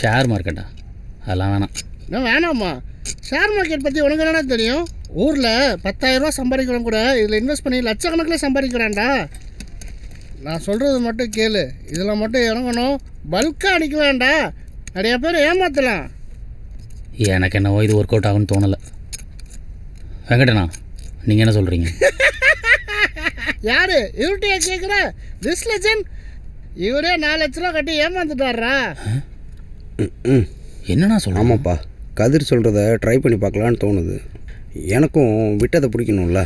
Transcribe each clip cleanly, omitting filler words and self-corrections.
Share மார்க்கெட்டா? அதெல்லாம் வேணாம். நான் வேணாம்மா. ஷேர் மார்க்கெட் பற்றி உனக்கு என்னடா தெரியும்? ஊரில் 10,000 ரூபா சம்பாதிக்கிறவங்க கூட இதில் இன்வெஸ்ட் பண்ணி லட்சக்கணக்கில் சம்பாதிக்கிறான்டா. நான் சொல்கிறது மட்டும் கேளு. இதில் மட்டும் இறங்கணும், பல்காக அடிக்கலாம்டா. நிறைய பேர் ஏமாற்றலாம். எனக்கு என்னவோ இது ஒர்க் அவுட் ஆகும்னு தோணலை. வெங்கடண்ணா, நீங்கள் என்ன சொல்கிறீங்க? யார் இவர்கிட்டயா கேட்குற? திஸ் லெஜண்ட் இவரே 4 லட்ச ரூபா கட்டி ஏமாந்துட்டாரா? என்னண்ணா சொல்கிறேன்? ஆமாப்பா, கதிர் சொல்கிறத ட்ரை பண்ணி பார்க்கலான்னு தோணுது. எனக்கும் விட்டதை பிடிக்கணும்ல.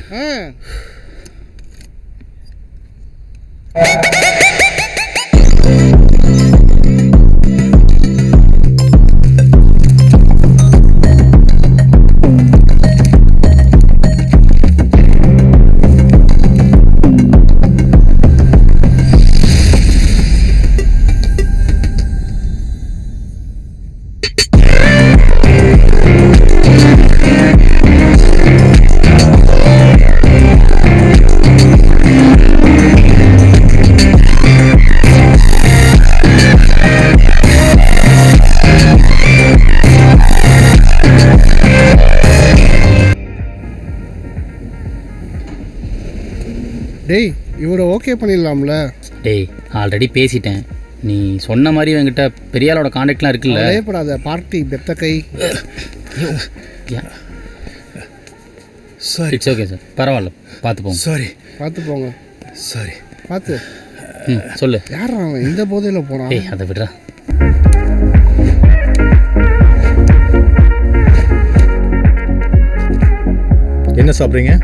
டேய், இவரை ஓகே பண்ணிடலாம்ல? டேய், ஆல்ரெடி பேசிட்டேன். நீ சொன்ன மாதிரி என்கிட்ட பெரியாளோட கான்டாக்ட்லாம் இருக்குல்ல. பயப்படாத, பார்ட்டி பெத்த கை. சாரி. இட்ஸ் ஓகே சார், பரவாயில்ல, பார்த்து போங்க. சாரி. பார்த்து போங்க. சாரி. பார்த்து. சொல்லு. யார் அவன் இந்த போதையில் போனான்? டேய், அதை விடுறா. என்ன சாப்பிட்றீங்க?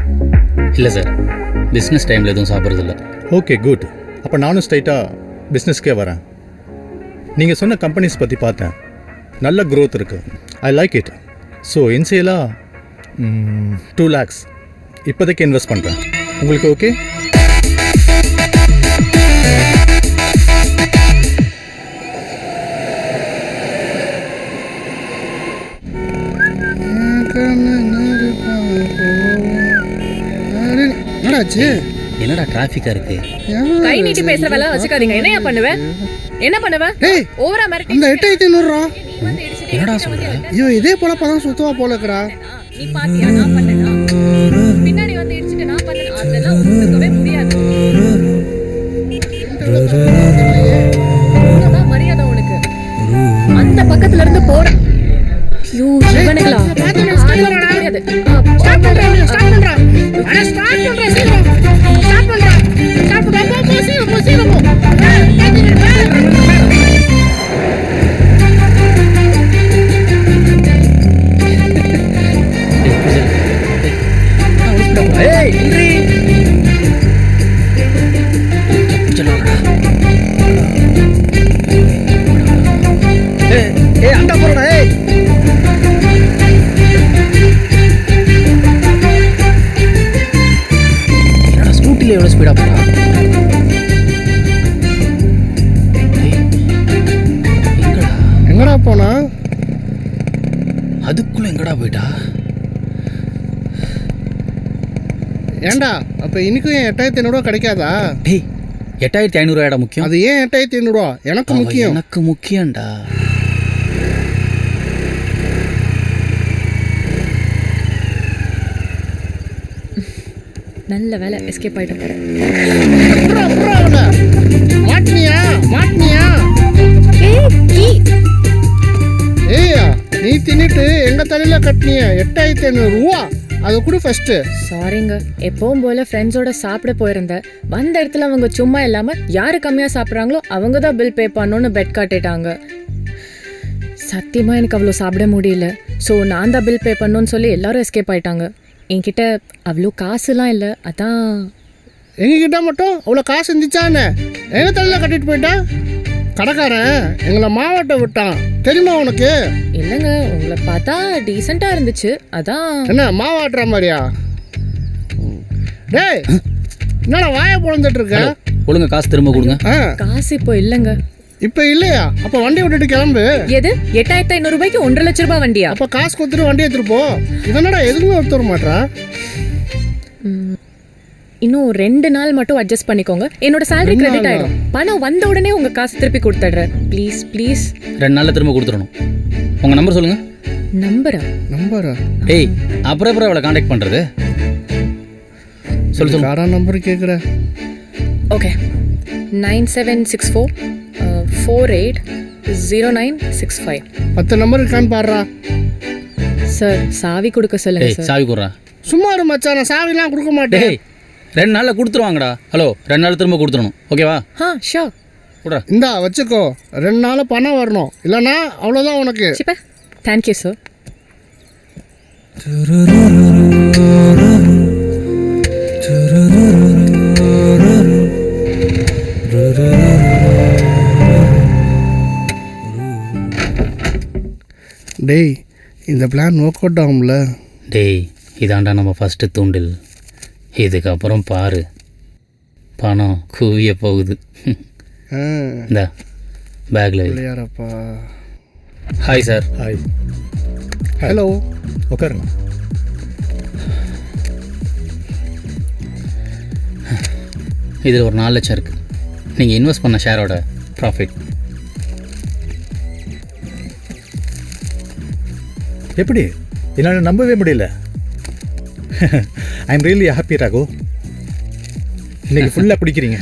இல்லை சார், பிஸ்னஸ் டைமில் எதுவும் சாப்பிட்றதில்ல. Okay, good. அப்போ நானும் ஸ்ட்ரைட்டாக பிஸ்னஸ்க்கே வரேன். நீங்கள் சொன்ன கம்பெனிஸ் பற்றி பார்த்தேன், நல்ல க்ரோத் இருக்குது. I like it. ஸோ இன்சியலாக 2 lakhs இப்போதைக்கு இன்வெஸ்ட் பண்ணுறேன். உங்களுக்கு ஓகே? என்னடா டிராஃபிக்கா இருக்கு? கை நீட்டி பேசுற வேலை வச்சுக்காதீங்க. என்னையா பண்ணுவேன்? என்ன பண்ணுவேன்? ஓவரா மிரட்டி. அந்த 8500 ரூபா என்னடா சொல்ற? ஐயோ, இதே போலப்பதான் சுத்தவா போல இருக்கறா. நீ பாத்தியா? நான் பண்ணேனா? பின்னாடி வந்து இடிச்சிட்டு நான் பண்ணேனா? அதெல்லாம் ஒத்துக்கவே முடியாது. என்னதான் மரியாதை உனக்கு? அந்த பக்கத்துல இருந்து போற. ஐயோ, இவனுங்களா? முடியாது. ஸ்டார்ட் பண்றா. அட ஸ்டார்ட் பண்றா. ஸ்டார்ட் பண்றா. போசிரமோ. ஏய், இன்றி. चलोடா. ஏய் அங்க போறடா. ஏய், என்னடா ஸ்கூட்டில எவ்வளவு ஸ்பீடா போறா? எங்கடா போனா? அதுக்குள்ள எங்கடா போயிட்டா? ஏண்டா, அப்ப இன்னைக்கும் 8500 ரூபா கிடைக்காதா? டேய், 8500 ரூபாய்டா முக்கியம். அது ஏன் 8500 ரூபா? எனக்கு முக்கியம். எனக்கு முக்கியம்டா. நல்ல வேலை எஸ்கேப் ஆயிட்டு போறேன். மாட்டினியா? ஏய்யா, நீ தின்னுட்டு எங்க தலையில கட்டினிய 8500 ரூபா. அது கூட ஃபர்ஸ்ட். சாரிங்க, எப்பவும் போல ஃப்ரெண்ட்ஸோட சாப்பிட போயிருந்தேன். வந்த இடத்துல அவங்க சும்மா இல்லாம யாரு கம்மியா சாப்பிட்றாங்களோ அவங்க தான் பில் பே பண்ணணும்னு பெட் காட்டிட்டாங்க. சத்தியமா எனக்கு அவ்வளோ சாப்பிட முடியல. ஸோ நான் தான் பில் பே பண்ணணும்னு சொல்லி எல்லாரும் எஸ்கேப் ஆயிட்டாங்க. என்கிட்ட அவ்வளோ காசுலாம் இல்லை. அதான். எங்ககிட்ட மட்டும் அவ்வளோ காசு இருந்துச்சான்னு எங்க தலையில கட்டிட்டு போயிட்டா? கடைக்காரன் எங்களை மாவட்ட விட்டான் தெரியுமா உனக்கு? இல்லைங்க, உங்களை பார்த்தா டீசெண்டாக இருந்துச்சு, அதான். என்ன மாவாட்டுற மாதிரியா? டேய், என்னடா வாயை பொழந்துட்டு இருக்க? ஒழுங்கா காசு திரும்ப கொடுங்க. காசு இப்போ இல்லைங்க. இப்போ இல்லையா? அப்போ வண்டி விட்டுட்டு கிளம்பு. எது? 8500 ரூபாய்க்கு 1.5 லட்ச ரூபாய் வண்டியா? அப்போ காசு கொடுத்துட்டு வண்டி எடுத்துட்டு போ. இதனடா எதுவுமே ஒருத்தர மாட்டா? இன்னும் 2 நாள் மட்டும் அட்ஜஸ்ட் பண்ணிக்கோங்க. என்னோட salary credit ஆயிடும். பணம் வந்த உடனே உங்க காசு திருப்பி கொடுத்துடுறேன். Please please. 2 நாளில் திரும்ப கொடுத்துடணும். உங்கள் நம்பர் சொல்லுங்கள். நம்பரா? டேய், அப்புறம் அவளை காண்டாக்ட் பண்ணுறது? சொல்லு. காரா நம்பர் கேட்குறேன். ஓகே, 9764480965. 10 நம்பர் இருக்கான்னு பாடுறா. சார் சாவி கொடுக்க சொல்லுங்க டேய், சார். சாவி கொடுறா. சும்மா இரு மச்சான், நான் சாவிலாம் கொடுக்க மாட்டேன். டேய், 2 நாளில் கொடுத்துருவாங்கடா. ஹலோ, 2 நாள் திரும்ப கொடுத்துடணும். ஓகேவா? ஷோர். கொடுறா. இந்தா வச்சுக்கோ, 2 நாள் பணம் வரணும், இல்லைன்னா அவ்வளோதான் உனக்கு. சிப்பா, தேங்க்யூ சார். டேய், இந்த பிளான் ஒர்க் அவுட் ஆகும்ல? டேய், இதாண்டா நம்ம ஃபஸ்ட்டு தூண்டில். இதுக்கப்புறம் பாரு, பணம் குவிய போகுது. இந்த பேக்கில் இல்லையாரப்பா. Hi sir. ஹாய். ஹலோ. உட்காருங்க. இதில் ஒரு 4 லட்சம் இருக்குது. நீங்கள் இன்வெஸ்ட் பண்ண ஷேரோட ப்ராஃபிட். எப்படி? என்னால் நம்பவே முடியல. I am really happy Rahu. இன்னைக்கு ஃபுல்லாக பிடிக்கிறீங்க.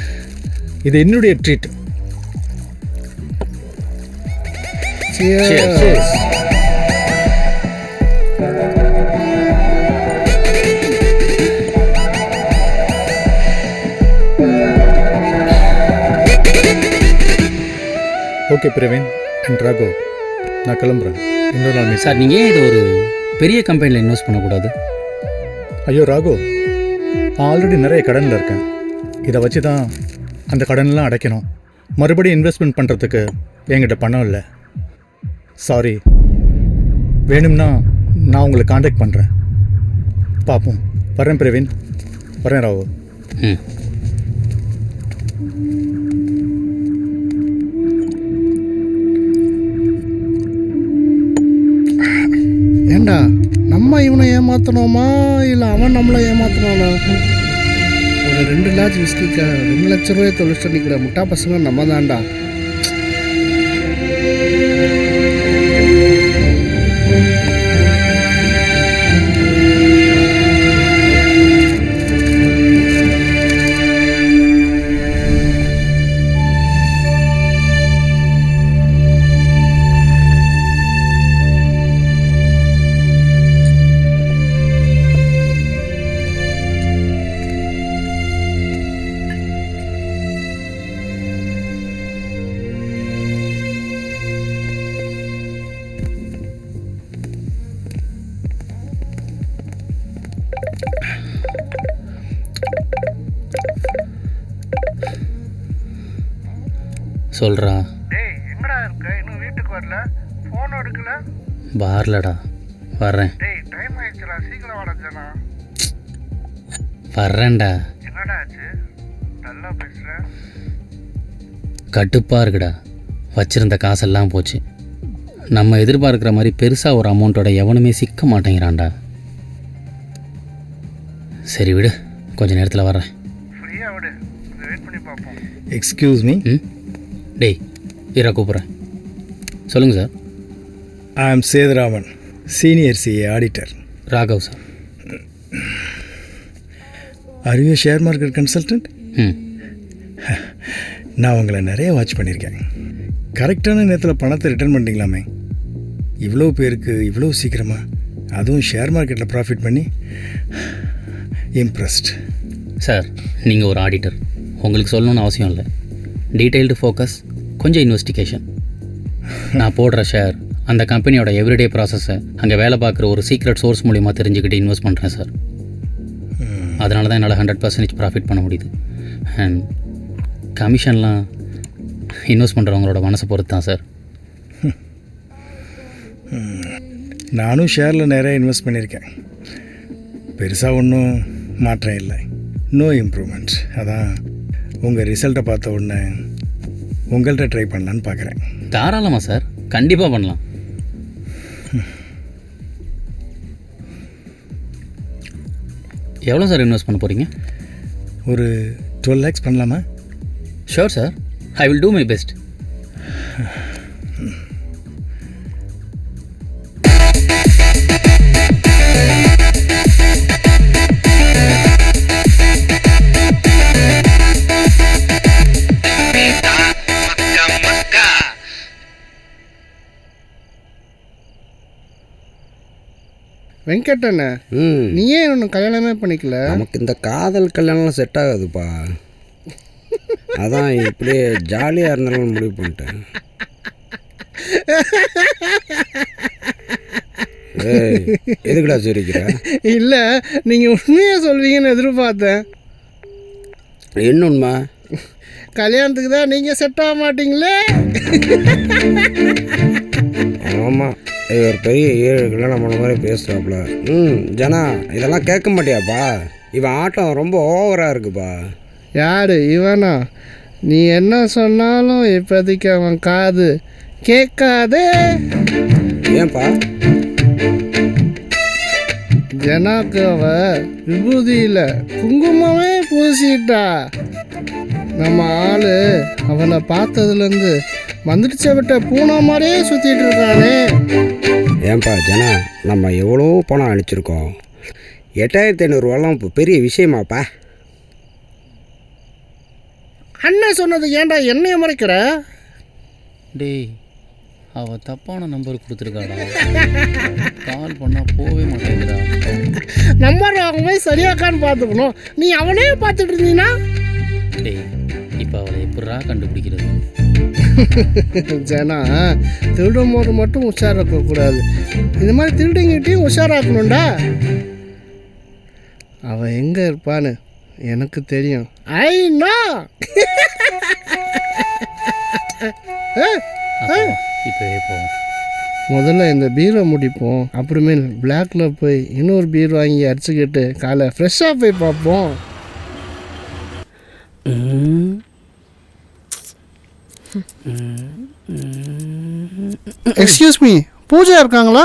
இது என்னுடைய treat. Cheers. Okay Praveen and Rahu, நான் கிளம்புறேன். இன்னொரு நாள் மீட். சார், நீங்கள் ஏன் இது ஒரு பெரிய கம்பெனியில் இன்வெஸ்ட் பண்ணக்கூடாது? ஐயோ ராகு, நான் ஆல்ரெடி நிறைய கடனில் இருக்கேன். இதை வச்சு தான் அந்த கடனெலாம் அடைக்கணும். மறுபடியும் இன்வெஸ்ட்மெண்ட் பண்ணுறதுக்கு என்கிட்ட பணம் இல்லை. சாரி. வேணும்னா நான் உங்களை காண்டாக்ட் பண்ணுறேன். பார்ப்போம். வரேன் பிரவீன். வரேன் ராகு. ம். ஏண்டா, நம்ம இவனை ஏமாத்தணுமா இல்லை அவன் நம்மளை ஏமாத்தணும்னா? ஒரு 2 லாட்ச் விஸ்கிக்கு 2 லட்ச ரூபாய் தொழில் நிற்கிற முட்டா பசங்க நம்ம தான்டா. சொல்கிறா. டேய், எங்கடா இருக்க? இன்னும் வீட்டுக்கு வரல? ஃபோன் எடுக்கல? வரலடா. வர்றேன். டேய், டைம் ஆயிடுச்சுடா, சீக்கிரம் வாடா ஜனா. வர்றேன்டா. என்னடா ஆச்சு? நல்லா பேசுற. கட்டுப்பாக இருக்குடா. வச்சிருந்த காசெல்லாம் போச்சு. நம்ம எதிர்பார்க்குற மாதிரி பெருசாக ஒரு அமௌண்ட்டோட எவனுமே சிக்க மாட்டேங்கிறான்டா. சரி விடு, கொஞ்ச நேரத்தில் வர்றேன். ஃப்ரீயாக விடு, கொஞ்சம் வெயிட் பண்ணி பார்ப்போம். Excuse me. டேய், இரா கூப்பிட்றேன். சொல்லுங்கள் சார். ஐ ஆம் Sethuraman, senior CA auditor. Raghav sir. Are you share market consultant? ம். நான் உங்களை நிறைய வாட்ச் பண்ணியிருக்கேன். கரெக்டான நேரத்தில் பணத்தை ரிட்டர்ன் பண்ணிட்டீங்களாமே. இவ்வளோ பேருக்கு இவ்வளோ சீக்கிரமாக, அதுவும் ஷேர் மார்க்கெட்டில் ப்ராஃபிட் பண்ணி, இம்ப்ரெஸ்ட். சார், நீங்கள் ஒரு ஆடிட்டர், உங்களுக்கு சொல்லணும்னு அவசியம் இல்லை. டீட்டெயில்டு ஃபோக்கஸ், கொஞ்சம் இன்வெஸ்டிகேஷன். நான் போடுற ஷேர் அந்த கம்பெனியோட எவ்ரிடே ப்ராசஸை அங்கே வேலை பார்க்குற ஒரு சீக்ரெட் சோர்ஸ் மூலிமா தெரிஞ்சுக்கிட்டு இன்வெஸ்ட் பண்ணுறேன் சார். அதனால தான் என்னால் 100% ப்ராஃபிட் பண்ண முடியுது. அண்ட் கமிஷன்லாம் இன்வெஸ்ட் பண்ணுறவங்களோட மனசை பொறுத்து தான் சார். நானும் ஷேரில் நிறைய இன்வெஸ்ட் பண்ணியிருக்கேன். பெருசாக ஒன்றும் மாற்றம் இல்லை, நோ இம்ப்ரூவ்மெண்ட். அதான் உங்கள் ரிசல்ட்டை பார்த்த உடனே உங்கள்கிட்ட ட்ரை பண்ணலான்னு பார்க்குறேன். தாராளமாக சார், கண்டிப்பாக பண்ணலாம். எவ்வளோ சார் இன்வெஸ்ட் பண்ண போகிறீங்க? ஒரு 12 lakhs பண்ணலாமா? Sure sir, I will do my best. வெங்கட்டண்ணே, நீ ஏன் இன்னும் கல்யாணமே பண்ணிக்கல? நமக்கு இந்த காதல் கல்யாணம்லாம் செட் ஆகாதுப்பா. அதான் இப்படியே ஜாலியாக இருந்தாலும் முடிவு பண்ணிட்டேன். ஏய், எதுக்குடா சிரிக்கிற? இல்லை, நீங்கள் உண்மையாக சொல்வீங்கன்னு எதிர்பார்த்தேன். என்ன உண்மை? கல்யாணத்துக்கு தான் நீங்கள் செட் ஆக மாட்டீங்களே. ஆமாம், ஒரு பெரிய ஏழுக்கெல்லாம் நம்மள மாதிரி பேசுகிறாப்புல. ஜனா, இதெல்லாம் கேட்க மாட்டியாப்பா? இவன் ஆட்டம் ரொம்ப ஓவராக இருக்குப்பா. யார் இவனா? நீ என்ன சொன்னாலும் இப்போதைக்கு அவன் காது கேட்காதே. ஏன்பா? ஜனாக்கு அவ விபூதியில் குங்குமமே பூசிட்டா. நம்ம ஆளு அவனை பார்த்ததுலேருந்து வந்துடுச்ச விட்ட பூனை மாதிரியே சுற்றிட்டு இருக்கானே. ஏன்பா ஜனா, நம்ம எவ்வளோ பணம் அனுப்பிச்சிருக்கோம். 8500 இப்போ பெரிய விஷயமாப்பா. அண்ணன் சொன்னது ஏன்டா என்னைய மறைக்கிற? டேய், அவள் தப்பான நம்பர் கொடுத்துருக்காடா. கால் பண்ணால் போகவே மாட்டேங்கிறா. நம்பர் வாங்கும்போது சரியாக்கான்னு பார்த்துக்கணும். நீ அவனே பார்த்துட்டு இருந்தீங்கன்னா? டேய், இப்போ அவளை எப்படா கண்டுபிடிக்கிறது? ஜனா, திருடும் போது மட்டும் உஷாராக இருக்கக்கூடாது. இந்த மாதிரி திருடுங்கிட்டையும் உஷாராக்கணும்டா. அவன் எங்கே இருப்பான்னு எனக்கு தெரியும். ஐநா இப்போவே போவோம். முதல்ல இந்த பீரோ முடிப்போம். அப்புறமே பிளாக்ல போய் இன்னொரு பீரோ வாங்கி அடிச்சுக்கிட்டு காலை ஃப்ரெஷ்ஷாக போய் பார்ப்போம். எக்ஸ்கியூஸ் மீ, பூஜா இருக்காங்களா?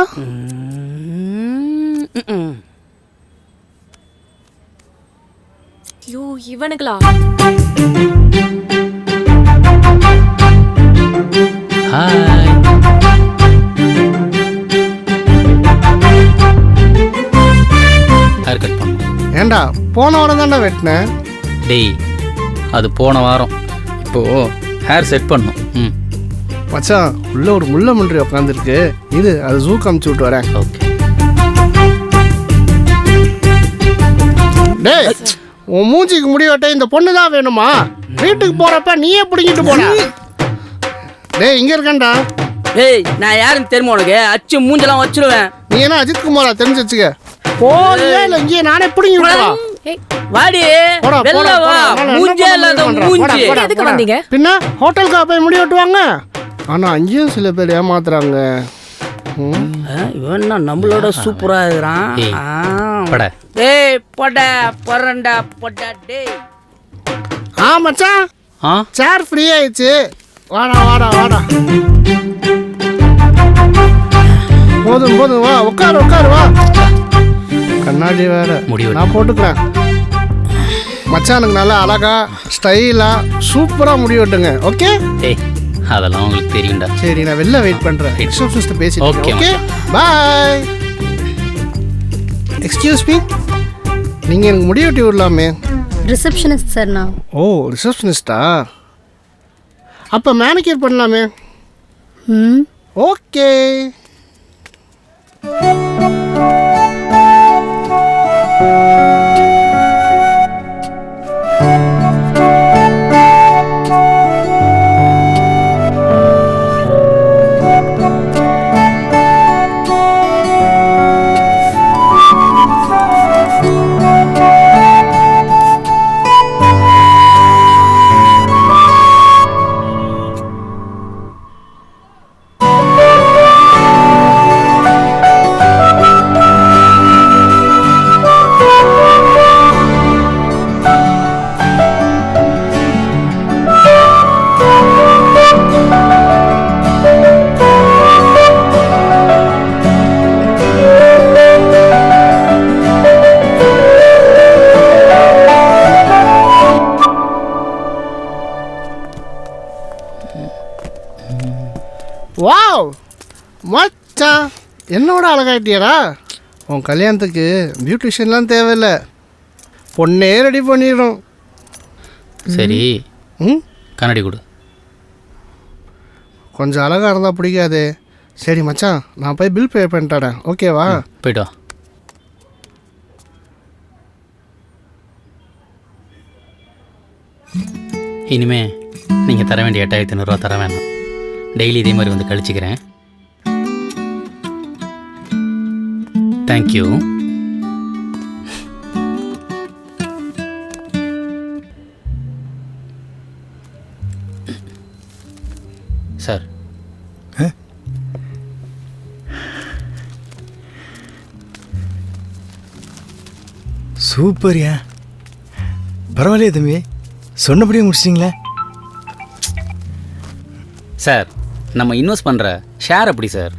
ஐயோ, இவனுங்களா? ஹாய். ஹேர் கட் பண்ண. ஏண்டா, போன வாரம் தாண்டா வெட்டினேன். டேய், அது போன வாரம். இப்போது ஹேர் செட் பண்ணும். மச்சான், உள்ள ஒரு முள்ள முன்றி உட்காந்துருக்கு. இது அது ஜூ காமிச்சு விட்டு வரேன். ஓகே. டேய், உன் மூஞ்சிக்கு முடி வெட்ட இந்த பொண்ணு தான் வேணுமா? வீட்டுக்கு போறப்ப நீயே பிடிங்கிட்டு போன. டேய், இங்க இருக்கேன்டா. ஏய், நான் யாருன்னு தெரியுமா உனக்கு? அச்சு மூஞ்செல்லாம் வச்சிருவேன். நீ என்ன அஜித் குமாரா? தெரிஞ்சு வச்சுக்க. போறியா இல்லை இங்கே நானே பிடிங்கி விட்டுறா. வாடி, வெளில வா. மூஞ்சே இல்லாத மூஞ்சி. எதுக்கு வந்தீங்க? பின்ன ஹோட்டலுக்கா போய் முடி வெட்டுவாங்க? ஆனா அங்கேயும் சில பேர் ஏமாத்துறாங்க. இவன் நம்மளோட சூப்பரா இருக்கிறான். டேய், போட பரண்டா போட. டேய், மச்சான், ஆ, சேர் ஃப்ரீ ஆயிடுச்சு. வாடா வாடா வாடா. போதும் போதும், வா உட்காரு உட்காரு வா. கண்ணாடி வேற நான் போட்டுக்கிறேன். மச்சானுக்கு நல்லா அழகா ஸ்டைலா சூப்பரா முடி வெட்டுங்க. ஓகே? ஏய், அதெல்லாம் உங்களுக்கு தெரியும்டா. சரி, நான் வெளில வெயிட் பண்றேன். ரிசப்ஷனிஸ்ட் பேசிட்டு. Okay, ஓகே, பாய். எக்ஸ்கியூஸ் மீ, நீங்க எனக்கு முடி வெட்டி விடலாமே? ரிசப்ஷனிஸ்ட் சார் நான். ஓ, ரிசப்ஷனிஸ்டா? அப்போ மேனிக்யூர் பண்ணலாமே? ஓகே. மச்சான் என்னோட அழகாயிட்டியாடா. உன் கல்யாணத்துக்கு பியூட்டிஷியன்லாம் தேவையில்லை, பொண்ணே ரெடி பண்ணிடும். சரி ம் கண்ணாடி கொடு. கொஞ்சம் அழகாக இருந்தால் பிடிக்காது. சரி மச்சான், நான் போய் பில் பே பண்ணிட்டேன், ஓகேவா? போய்ட்டு வா. இனிமே நீங்கள் தர வேண்டிய 8500 தர வேணாம். டெய்லி இதே மாதிரி வந்து கழிச்சிக்கிறேன். தேங்க்யூ. சார் சூப்பர்யா, பரவாயில்லையே தம்பி, சொன்னபடியே முடிச்சிட்டிங்களே. சார் நம்ம இன்வெஸ்ட் பண்ணுற ஷேர் எப்படி சார்?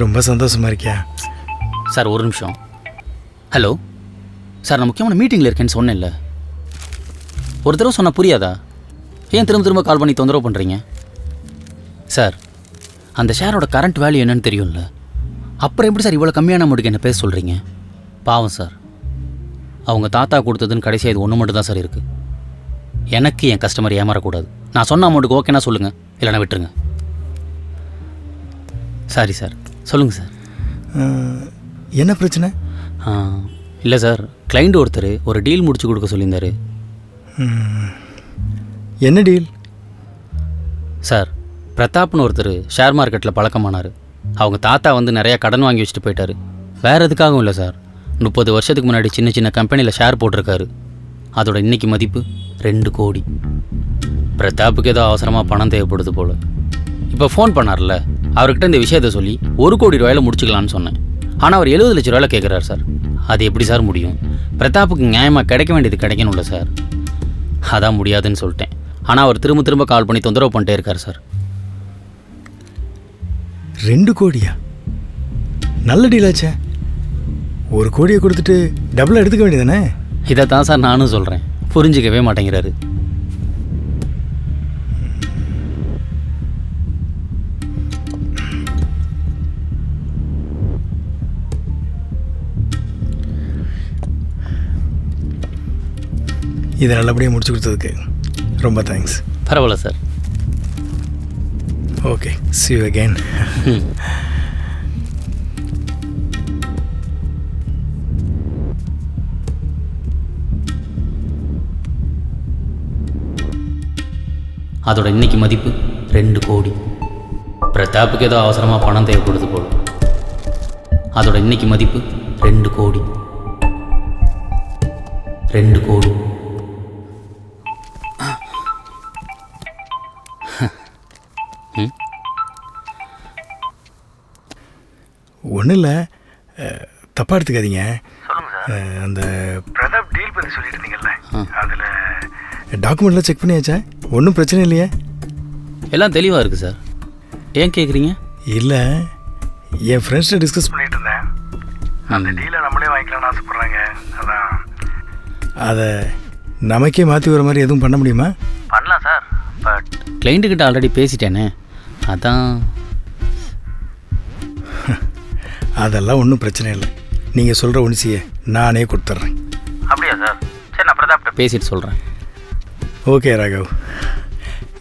ரொம்ப சந்தோஷமா இருக்கியா? சார் ஒரு நிமிஷம். ஹலோ சார், நான் முக்கியமான மீட்டிங்கில் இருக்கேன்னு சொன்னேன்ல. ஒரு தடவை சொன்னால் புரியாதா? ஏன் திரும்ப திரும்ப கால் பண்ணி தொந்தரவு பண்ணுறீங்க? சார் அந்த ஷேரோட கரண்ட் வேல்யூ என்னன்னு தெரியும்ல, அப்புறம் எப்படி சார் இவ்வளோ கம்மியான அமௌண்ட்டுக்கு என்ன பேச சொல்கிறீங்க? பாவம் சார், அவங்க தாத்தா கொடுத்ததுன்னு கடைசியாக இது ஒன்று மட்டும் தான் சார் இருக்குது. எனக்கு என் கஸ்டமர் ஏமாறக்கூடாது. நான் சொன்ன அமௌண்ட்டுக்கு ஓகேனா சொல்லுங்கள், இல்லைனா விட்டுருங்க. Sorry sir. சொல்லுங்கள் சார். என்ன பிரச்சனை? இல்லை சார், கிளைண்ட் ஒருத்தர் ஒரு டீல் முடிச்சு கொடுக்க சொல்லியிருந்தார். என்ன டீல்? சார் பிரதாப்னு ஒருத்தர் ஷேர் மார்க்கெட்டில் பழக்கமானார். அவங்க தாத்தா வந்து நிறையா கடன் வாங்கி வச்சுட்டு போயிட்டார். வேறு எதுக்காகவும் இல்லை சார், 30 வருஷத்துக்கு முன்னாடி சின்ன சின்ன கம்பெனியில் ஷேர் போட்டிருக்காரு. அதோட இன்றைக்கி மதிப்பு 2 கோடி. பிரதாப்புக்கு ஏதோ அவசரமாக பணம் தேவைப்படுது போல். இப்போ ஃபோன் பண்ணார்ல, அவர்கிட்ட இந்த விஷயத்தை சொல்லி 1 கோடி ரூபாயில் முடிச்சுக்கலான்னு சொன்னேன். ஆனால் அவர் 70 லட்ச ரூபாயில் கேட்குறாரு சார். அது எப்படி சார் முடியும்? பிரதாப்புக்கு நியாயமாக கிடைக்க வேண்டியது கிடைக்கணும்ல சார். அதான் முடியாதுன்னு சொல்லிட்டேன். ஆனால் அவர் திரும்ப திரும்ப கால் பண்ணி தொந்தரவு பண்ணிட்டே இருக்கார் சார். 2 கோடியா? நல்ல டீலாச்சே. 1 கோடியை கொடுத்துட்டு டபுளாக எடுத்துக்க வேண்டியதானே? இதை தான் சார் நானும் சொல்கிறேன், புரிஞ்சிக்கவே மாட்டேங்கிறாரு. இதை நல்லபடியாக முடிச்சு கொடுத்ததுக்கு ரொம்ப தேங்க்ஸ். பரவாயில்ல sir. Okay, see you again. அதோட இன்னைக்கு மதிப்பு 2 கோடி. பிரதாப்புக்கு ஏதோ அவசரமாக பணம் தேவைப்படுது போல். அதோட இன்னைக்கு மதிப்பு 2 கோடி. 2 கோடி. ஒன்றும் இல்லை, தப்பாக எடுத்துக்காதீங்க. அந்த பிரதாப் டீல் பற்றி சொல்லிட்டு இருந்தீங்கல்ல, அதில் டாக்குமெண்ட்லாம் செக் பண்ணியாச்சா? ஒன்றும் பிரச்சனை இல்லையே? எல்லாம் தெளிவாக இருக்குது சார். ஏன் கேட்குறீங்க? இல்லை, என் ஃப்ரெண்ட்ஸ்கிட்ட டிஸ்கஸ் பண்ணிட்டு இருந்தேன். அந்த டீலை நம்மளே வாங்கிக்கலாம்னு ஆசைப்பட்றாங்க. அதான் அதை நமக்கே மாற்றி வர மாதிரி எதுவும் பண்ண முடியுமா? பண்ணலாம் சார், பட் கிளைண்ட்டுக்கிட்ட ஆல்ரெடி பேசிட்டேனே, அதான். அதெல்லாம் ஒன்றும் பிரச்சனை இல்லை. நீங்கள் சொல்கிற உனிசியை நானே கொடுத்துட்றேன். அப்படியா சார்? சரி, நான் பிரதாப்கிட்ட பேசிட்டு சொல்கிறேன். ஓகே ராகவ்,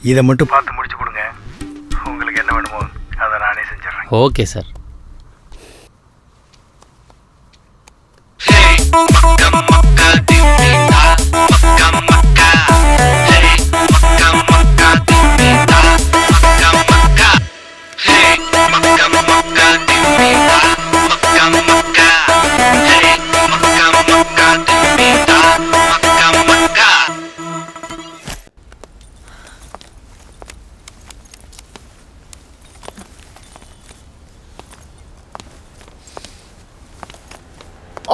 இதை மட்டும் பார்த்து முடிச்சு கொடுங்க. உங்களுக்கு என்ன வேணுமோ அதை நானே செஞ்சிடறேன். Okay sir.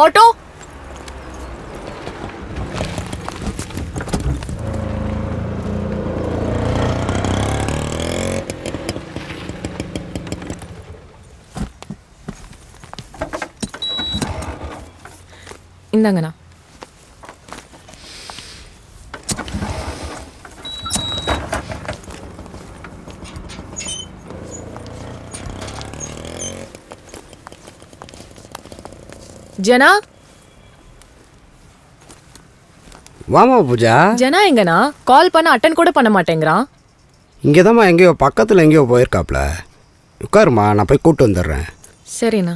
ஆட்டோ, இந்தாங்கண்ணா. ஜனா வாமா பூஜா. ஜனா எங்கண்ணா? கால் பண்ண அட்டன் கூட பண்ண மாட்டேங்கிறான். இங்கே தான்மா எங்கேயோ பக்கத்தில் எங்கேயோ போயிருக்காப்ல. உட்காருமா, நான் போய் கூப்பிட்டு வந்துடுறேன். சரிண்ணா.